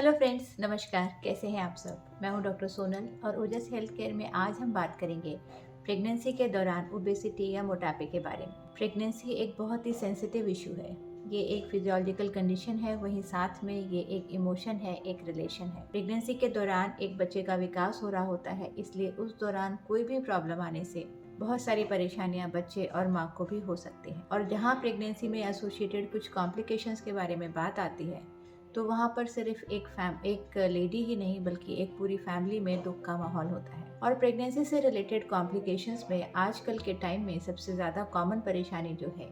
Hello friends, नमस्कार। कैसे हैं आप सब? मैं हूं डॉक्टर सोनल और ओजस हेल्थ केयर में आज हम बात करेंगे प्रेगनेंसी के दौरान ओबेसिटी या मोटापे के बारे में। प्रेगनेंसी एक बहुत ही सेंसिटिव इशू है। ये एक फिजियोलॉजिकल कंडीशन है, वहीं साथ में ये एक इमोशन है, एक रिलेशन है। प्रेगनेंसी के दौरान एक बच्चे का विकास हो रहा होता है, इसलिए उस दौरान कोई भी प्रॉब्लम आने से बहुत सारी परेशानियां बच्चे और माँ को भी हो सकती हैं। और जहाँ प्रेगनेंसी में एसोसिएटेड कुछ कॉम्प्लिकेशंस के बारे में बात आती है, तो वहाँ पर सिर्फ एक लेडी ही नहीं बल्कि एक पूरी फैमिली में दुख का माहौल होता है। और प्रेगनेंसी से रिलेटेड कॉम्प्लिकेशंस में आजकल के टाइम में सबसे ज़्यादा कॉमन परेशानी जो है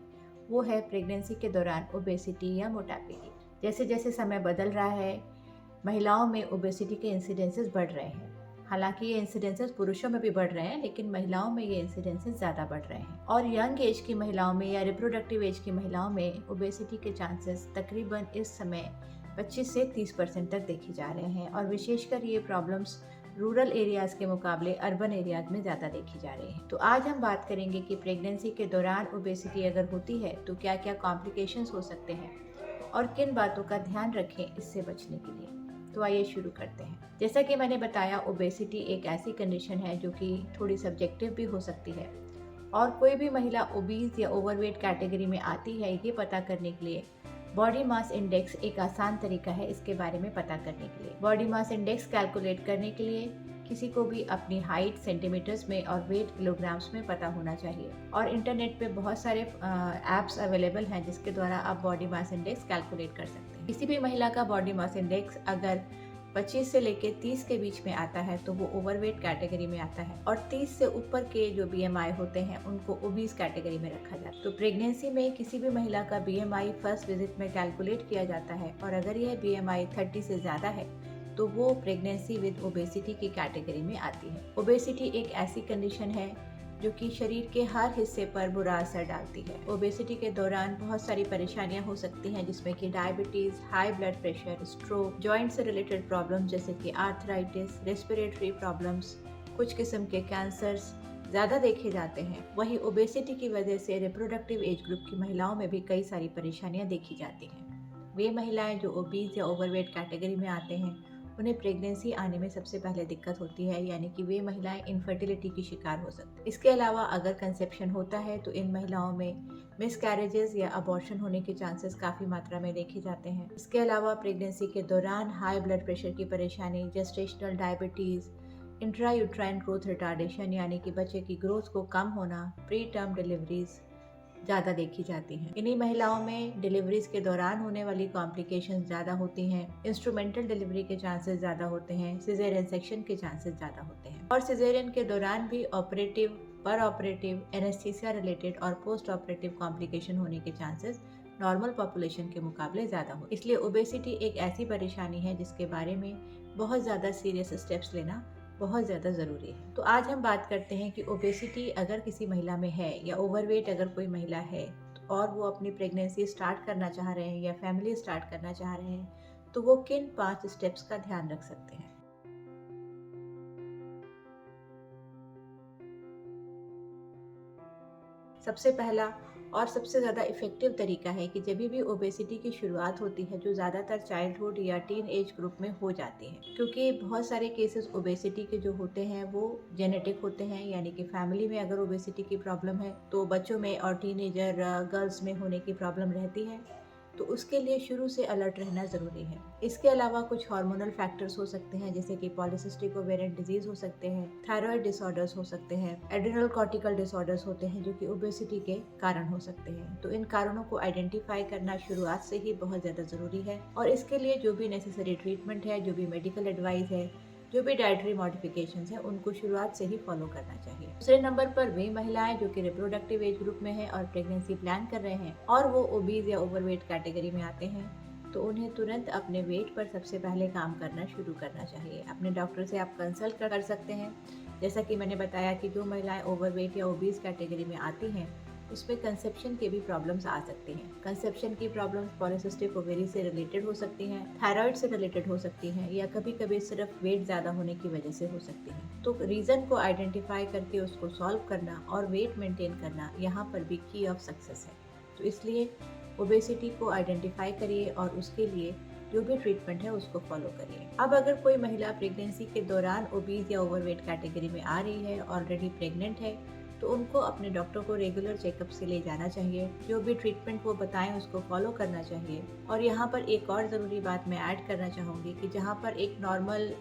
वो है प्रेगनेंसी के दौरान ओबेसिटी या मोटापे की। जैसे जैसे समय बदल रहा है, महिलाओं में ओबेसिटी के इंसिडेंसेस बढ़ रहे हैं। हालांकि ये इंसिडेंसेस पुरुषों में भी बढ़ रहे हैं, लेकिन महिलाओं में ये इंसिडेंसेस ज़्यादा बढ़ रहे हैं। और यंग एज की महिलाओं में या रिप्रोडक्टिव एज की महिलाओं में ओबेसिटी के चांसेस तकरीबन इस समय 25 से 30% तक देखे जा रहे हैं। और विशेषकर ये प्रॉब्लम्स रूरल एरियाज के मुकाबले अर्बन एरियाज में ज़्यादा देखी जा रही है। तो आज हम बात करेंगे कि प्रेगनेंसी के दौरान ओबेसिटी अगर होती है तो क्या क्या कॉम्प्लिकेशंस हो सकते हैं और किन बातों का ध्यान रखें इससे बचने के लिए। तो आइए शुरू करते हैं। जैसा कि मैंने बताया, ओबेसिटी एक ऐसी कंडीशन है जो कि थोड़ी सब्जेक्टिव भी हो सकती है। और कोई भी महिला ओबीज या ओवरवेट कैटेगरी में आती है, ये पता करने के लिए बॉडी मास इंडेक्स एक आसान तरीका है इसके बारे में पता करने के लिए। बॉडी मास इंडेक्स कैलकुलेट करने के लिए किसी को भी अपनी हाइट सेंटीमीटर्स में और वेट किलोग्राम्स में पता होना चाहिए। और इंटरनेट पे बहुत सारे ऐप्स अवेलेबल हैं जिसके द्वारा आप बॉडी मास इंडेक्स कैलकुलेट कर सकते हैं। किसी भी महिला का बॉडी मास इंडेक्स अगर 25 से लेके 30 के बीच में आता है तो वो ओवरवेट कैटेगरी में आता है। और 30 से ऊपर के जो बीएमआई होते हैं उनको ओबीज कैटेगरी में रखा जाता है। तो प्रेगनेंसी में किसी भी महिला का बीएमआई फर्स्ट विजिट में कैलकुलेट किया जाता है, और अगर यह बीएमआई 30 से ज़्यादा है तो वो प्रेगनेंसी विद ओबेसिटी की कैटेगरी में आती है। ओबेसिटी एक ऐसी कंडीशन है जो कि शरीर के हर हिस्से पर बुरा असर डालती है। ओबेसिटी के दौरान बहुत सारी परेशानियां हो सकती हैं, जिसमें कि diabetes, high blood pressure, stroke, joint से रिलेटेड प्रॉब्लम जैसे कि आर्थराइटिस, रेस्पिरेटरी प्रॉब्लम्स, कुछ किस्म के कैंसर्स ज़्यादा देखे जाते हैं। वहीं ओबेसिटी की वजह से रिप्रोडक्टिव एज ग्रुप की महिलाओं में भी कई सारी परेशानियां देखी जाती हैं। वे महिलाएं जो ओबीज या ओवरवेट कैटेगरी में आते हैं उन्हें प्रेगनेंसी आने में सबसे पहले दिक्कत होती है, यानी कि वे महिलाएं इनफर्टिलिटी की शिकार हो सकती हैं। इसके अलावा अगर कंसेप्शन होता है तो इन महिलाओं में मिसकैरेजेस या अबॉर्शन होने के चांसेस काफ़ी मात्रा में देखे जाते हैं। इसके अलावा प्रेगनेंसी के दौरान हाई ब्लड प्रेशर की परेशानी, gestational diabetes, intrauterine growth retardation यानी कि बच्चे की ग्रोथ को कम होना, प्री टर्म डिलीवरीज ज़्यादा देखी जाती हैं। इन्हीं महिलाओं में डिलीवरीज के दौरान होने वाली कॉम्प्लिकेशन ज़्यादा होती हैं, इंस्ट्रूमेंटल डिलीवरी के चांसेस ज़्यादा होते हैं, सिजेरियन सेक्शन के चांसेस ज़्यादा होते हैं। और सिजेरियन के दौरान भी ऑपरेटिव, पर ऑपरेटिव, एनेस्थीसिया रिलेटेड और पोस्ट ऑपरेटिव कॉम्प्लिकेशन होने के चांसेस नॉर्मल पॉपुलेशन के मुकाबले ज़्यादा हो। इसलिए ओबेसिटी एक ऐसी परेशानी है जिसके बारे में बहुत ज़्यादा सीरियस स्टेप्स लेना बहुत ज़्यादा ज़रूरी है। तो आज हम बात करते हैं कि ओबेसिटी अगर किसी महिला में है या ओवरवेट अगर कोई महिला है और वो अपनी प्रेगनेंसी स्टार्ट करना चाह रहे हैं या फैमिली स्टार्ट करना चाह रहे हैं, तो वो किन 5 स्टेप्स का ध्यान रख सकते हैं। सबसे पहला और सबसे ज़्यादा इफ़ेक्टिव तरीका है कि जब भी ओबेसिटी की शुरुआत होती है, जो ज़्यादातर चाइल्डहुड या टीन एज ग्रुप में हो जाती है, क्योंकि बहुत सारे केसेस ओबेसिटी के जो होते हैं वो जेनेटिक होते हैं, यानी कि फैमिली में अगर ओबेसिटी की प्रॉब्लम है तो बच्चों में और टीनेजर गर्ल्स में होने की प्रॉब्लम रहती है। तो उसके लिए शुरू से अलर्ट रहना ज़रूरी है। इसके अलावा कुछ हार्मोनल फैक्टर्स हो सकते हैं, जैसे कि पॉलीसिस्टिक ओवेरियन डिजीज़ हो सकते हैं, थायराइड डिसऑर्डर्स हो सकते हैं, एड्रिनल कॉर्टिकल डिसऑर्डर्स होते हैं जो कि ओबेसिटी के कारण हो सकते हैं। तो इन कारणों को आइडेंटिफाई करना शुरुआत से ही बहुत ज़्यादा ज़रूरी है। और इसके लिए जो भी नेसेसरी ट्रीटमेंट है, जो भी मेडिकल एडवाइस है, जो भी डाइटरी मॉडिफिकेशंस हैं, उनको शुरुआत से ही फॉलो करना चाहिए। दूसरे नंबर पर वे महिलाएं जो कि रिप्रोडक्टिव एज ग्रुप में हैं और प्रेगनेंसी प्लान कर रहे हैं और वो ओबीज या ओवरवेट कैटेगरी में आते हैं, तो उन्हें तुरंत अपने वेट पर सबसे पहले काम करना शुरू करना चाहिए। अपने डॉक्टर से आप कंसल्ट कर सकते हैं। जैसा कि मैंने बताया कि जो महिलाएं ओवरवेट या ओबीज कैटेगरी में आती हैं उसमें कंसेप्शन के भी प्रॉब्लम्स आ सकती हैं। कंसेप्शन की प्रॉब्लम्स पॉलीसिस्टिक ओवेरी से रिलेटेड हो सकती हैं, थायराइड से रिलेटेड हो सकती हैं, या कभी कभी सिर्फ वेट ज़्यादा होने की वजह से हो सकती हैं। तो रीज़न को आइडेंटिफाई करके उसको सॉल्व करना और वेट मेंटेन करना यहाँ पर भी की ऑफ सक्सेस है। तो इसलिए ओबेसिटी को आइडेंटिफाई करिए और उसके लिए जो भी ट्रीटमेंट है उसको फॉलो करिए। अब अगर कोई महिला प्रेगनेंसी के दौरान ओबीज या ओवरवेट कैटेगरी में आ रही है, ऑलरेडी प्रेग्नेंट है, तो उनको अपने डॉक्टर को रेगुलर चेकअप से ले जाना चाहिए। जो भी ट्रीटमेंट वो बताएं उसको फॉलो करना चाहिए। और यहाँ पर एक और ज़रूरी बात मैं ऐड करना चाहूँगी कि जहाँ पर एक नॉर्मल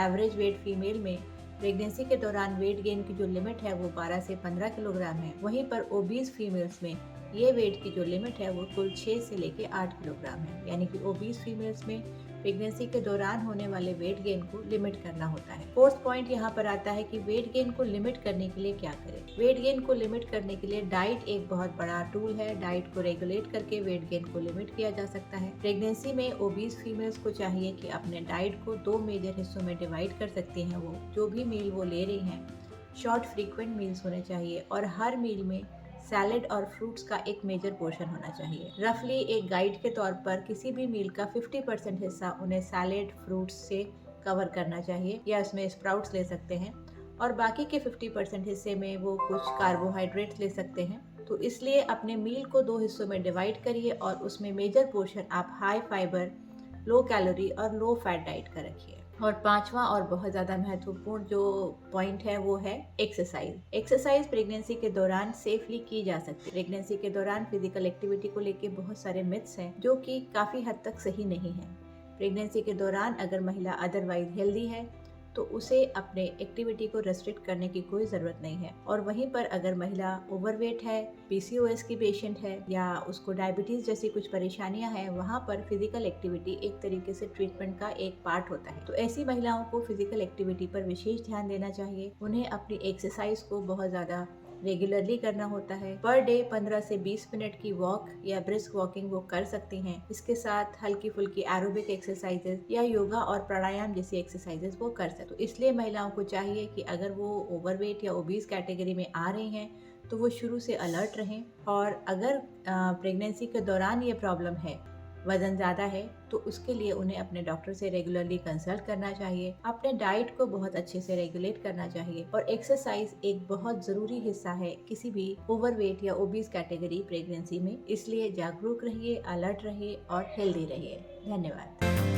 एवरेज वेट फीमेल में प्रेगनेंसी के दौरान वेट गेन की जो लिमिट है वो 12 से 15 किलोग्राम है, वहीं पर ओबीज फीमेल्स में ये वेट की जो लिमिट है वो कुल 6 से लेके 8 किलोग्राम है। यानी कि ओबीज फीमेल्स में प्रेगनेंसी के दौरान होने वाले वेट गेन को लिमिट करना होता है। फोर्थ पॉइंट यहाँ पर आता है कि वेट गेन को लिमिट करने के लिए क्या करें। वेट गेन को लिमिट करने के लिए डाइट एक बहुत बड़ा टूल है। डाइट को रेगुलेट करके वेट गेन को लिमिट किया जा सकता है। प्रेगनेंसी में ओबीज फीमेल्स को चाहिए कि अपने डाइट को 2 मेजर हिस्सों में डिवाइड कर सकती हैं। वो जो भी मील वो ले रही हैं, शॉर्ट फ्रीक्वेंट मील्स होने चाहिए और हर मील में सैलेड और फ्रूट्स का एक मेजर पोर्शन होना चाहिए। रफली एक गाइड के तौर पर किसी भी मील का 50% हिस्सा उन्हें सैलेड फ्रूट्स से कवर करना चाहिए, या इसमें स्प्राउट्स ले सकते हैं, और बाकी के 50% हिस्से में वो कुछ कार्बोहाइड्रेट्स ले सकते हैं। तो इसलिए अपने मील को 2 हिस्सों में डिवाइड करिए और उसमें मेजर पोर्शन आप हाई फाइबर, लो कैलोरी और लो फैट डाइट का रखिए। और पांचवा और बहुत ज़्यादा महत्वपूर्ण जो पॉइंट है वो है एक्सरसाइज। एक्सरसाइज प्रेगनेंसी के दौरान सेफली की जा सकती है। प्रेगनेंसी के दौरान फिजिकल एक्टिविटी को लेके बहुत सारे मिथ्स हैं जो कि काफ़ी हद तक सही नहीं है। प्रेगनेंसी के दौरान अगर महिला अदरवाइज हेल्दी है तो उसे अपने एक्टिविटी को रेस्ट्रिक्ट करने की कोई ज़रूरत नहीं है। और वहीं पर अगर महिला ओवरवेट है, पीसीओएस की पेशेंट है, या उसको डायबिटीज़ जैसी कुछ परेशानियां हैं, वहाँ पर फिजिकल एक्टिविटी एक तरीके से ट्रीटमेंट का एक पार्ट होता है। तो ऐसी महिलाओं को फिजिकल एक्टिविटी पर विशेष ध्यान देना चाहिए। उन्हें अपनी एक्सरसाइज को बहुत ज़्यादा रेगुलरली करना होता है। पर डे 15 से 20 मिनट की वॉक या ब्रिस्क वॉकिंग वो कर सकती हैं। इसके साथ हल्की फुल्की एरोबिक एक्सरसाइजेस या योगा और प्राणायाम जैसी एक्सरसाइजेस वो कर सकते। तो इसलिए महिलाओं को चाहिए कि अगर वो ओवरवेट या ओबीज कैटेगरी में आ रही हैं तो वो शुरू से अलर्ट रहें। और अगर प्रेगनेंसी के दौरान ये प्रॉब्लम है, वजन ज़्यादा है, तो उसके लिए उन्हें अपने डॉक्टर से रेगुलरली कंसल्ट करना चाहिए। अपने डाइट को बहुत अच्छे से रेगुलेट करना चाहिए और एक्सरसाइज एक बहुत ज़रूरी हिस्सा है किसी भी ओवरवेट या ओबीज कैटेगरी प्रेगनेंसी में। इसलिए जागरूक रहिए, अलर्ट रहिए और हेल्दी रहिए। धन्यवाद।